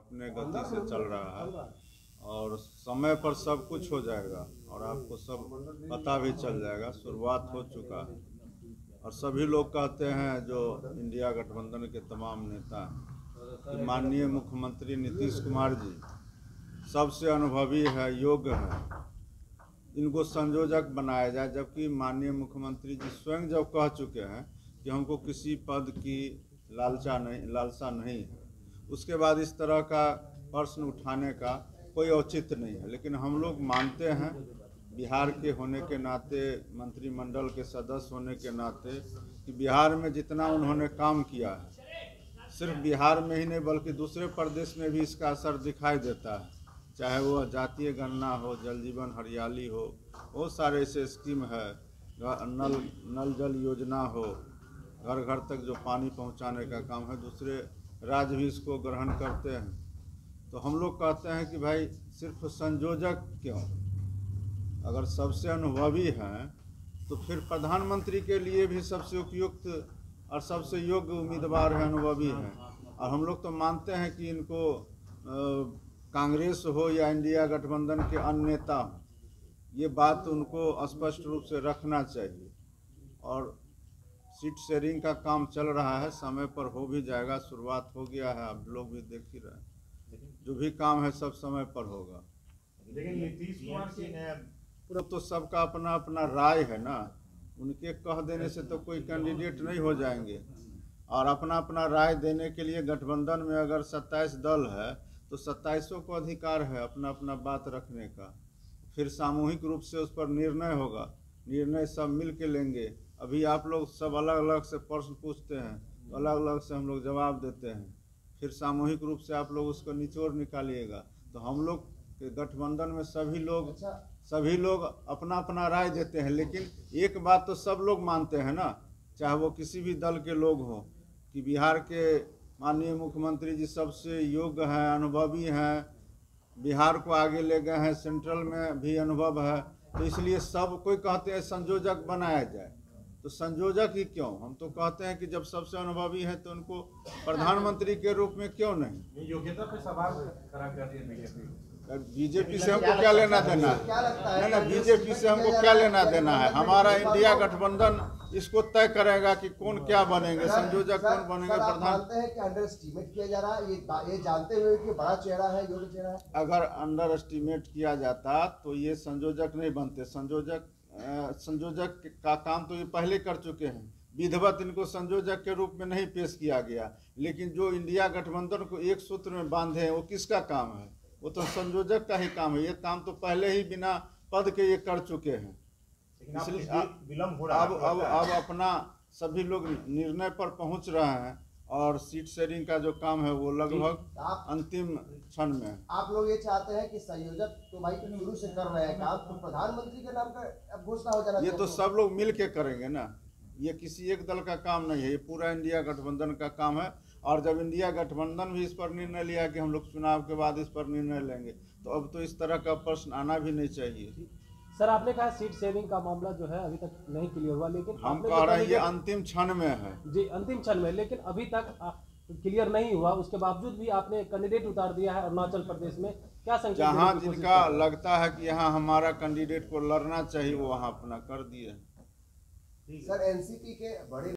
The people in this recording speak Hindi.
अपने गति से चल रहा है और समय पर सब कुछ हो जाएगा और आपको सब पता भी चल जाएगा। शुरुआत हो चुका है और सभी लोग कहते हैं जो इंडिया गठबंधन के तमाम नेता कि माननीय मुख्यमंत्री नीतीश कुमार जी सबसे अनुभवी है, योग्य है, इनको संयोजक बनाया जाए, जबकि माननीय मुख्यमंत्री जी स्वयं जब कह चुके हैं कि हमको किसी पद की लालसा नहीं है, उसके बाद इस तरह का प्रश्न उठाने का कोई औचित्य नहीं है। लेकिन हम लोग मानते हैं बिहार के होने के नाते, मंत्रिमंडल के सदस्य होने के नाते, कि बिहार में जितना उन्होंने काम किया है, सिर्फ बिहार में ही नहीं बल्कि दूसरे प्रदेश में भी इसका असर दिखाई देता है। चाहे वो जातीय गणना हो, जल जीवन हरियाली हो, बहुत सारे ऐसे स्कीम है, नल जल योजना हो, घर घर तक जो पानी पहुंचाने का काम है, दूसरे राज्य भी इसको ग्रहण करते हैं। तो हम लोग कहते हैं कि भाई सिर्फ संयोजक क्यों, अगर सबसे अनुभवी हैं तो फिर प्रधानमंत्री के लिए भी सबसे उपयुक्त और सबसे योग्य उम्मीदवार है, अनुभवी हैं। और हम लोग तो मानते हैं कि इनको कांग्रेस हो या इंडिया गठबंधन के अन्य नेता हो, ये बात उनको स्पष्ट रूप से रखना चाहिए। और सीट शेयरिंग का काम चल रहा है, समय पर हो भी जाएगा, शुरुआत हो गया है, आप लोग भी देख ही रहे हैं। जो भी काम है सब समय पर होगा। लेकिन नीतीश कुमार की पूरा तो सबका अपना अपना राय है ना, उनके कह देने से तो कोई कैंडिडेट नहीं हो जाएंगे। और अपना अपना राय देने के लिए गठबंधन में अगर 27 दल है तो 27 को अधिकार है अपना अपना बात रखने का। फिर सामूहिक रूप से उस पर निर्णय होगा, निर्णय सब मिल के लेंगे। अभी आप लोग सब अलग अलग से प्रश्न पूछते हैं, तो अलग अलग से हम लोग जवाब देते हैं, फिर सामूहिक रूप से आप लोग उसको निचोड़ निकालिएगा। तो हम लोग के गठबंधन में सभी लोग अपना अपना राय देते हैं, लेकिन एक बात तो सब लोग मानते हैं ना, चाहे वो किसी भी दल के लोग हों, कि बिहार के माननीय मुख्यमंत्री जी सबसे योग्य हैं, अनुभवी हैं, बिहार को आगे ले गए हैं, सेंट्रल में भी अनुभव है। तो इसलिए सब कोई कहते हैं संयोजक बनाया जाए। तो संयोजक ही क्यों, हम तो कहते हैं कि जब सबसे अनुभवी है तो उनको प्रधानमंत्री के रूप में क्यों नहीं। योग्यता पे सवाल खड़ा कर रही है बीजेपी से हमको क्या लेना देना है, ना बीजेपी से हमको क्या लेना देना है। हमारा इंडिया गठबंधन इसको तय करेगा कि कौन क्या बनेंगे, संयोजक कौन बनेंगे, प्रधान। मानते हैं कि अंडर एस्टिमेट किया जा रहा है, ये जानते हुए कि बड़ा चेहरा है, योग्य चेहरा है। अगर अंडर एस्टिमेट किया जाता तो ये संयोजक नहीं बनते। संयोजक का काम तो ये पहले कर चुके हैं, विधिवत इनको संयोजक के रूप में नहीं पेश किया गया। लेकिन जो इंडिया गठबंधन को एक सूत्र में बांधे हैं वो किसका काम है, वो तो संयोजक का ही काम है। ये काम तो पहले ही बिना पद के ये कर चुके हैं। इसलिए विलम्ब हो रहा है। अब अपना सभी लोग निर्णय पर पहुंच रहे हैं और सीट शेयरिंग का जो काम है वो लगभग अंतिम क्षण में है। आप लोग ये चाहते हैं कि संयोजक तो भाई शुरू से कर रहे हैं काम, तो प्रधानमंत्री के नाम का घोषणा हो जाना ये तो सब लोग मिल के करेंगे ना, ये किसी एक दल का काम नहीं है, ये पूरा इंडिया गठबंधन का काम है। और जब इंडिया गठबंधन भी इस पर निर्णय लिया कि हम लोग चुनाव के बाद इस पर निर्णय लेंगे, तो अब तो इस तरह का प्रश्न आना भी नहीं चाहिए। सर आपने कहा सीट शेयरिंग का मामला जो है अभी तक नहीं क्लियर हुआ, लेकिन हम कह रहे हैं ये अंतिम क्षण में है। जी अंतिम क्षण में, लेकिन अभी तक क्लियर नहीं हुआ, उसके बावजूद भी आपने कैंडिडेट उतार दिया है अरुणाचल प्रदेश में। क्या संकेत जहाँ जिनका लगता है कि यहाँ हमारा कैंडिडेट को लड़ना चाहिए वो वहाँ अपना कर दिए। सर एनसीपी के बड़े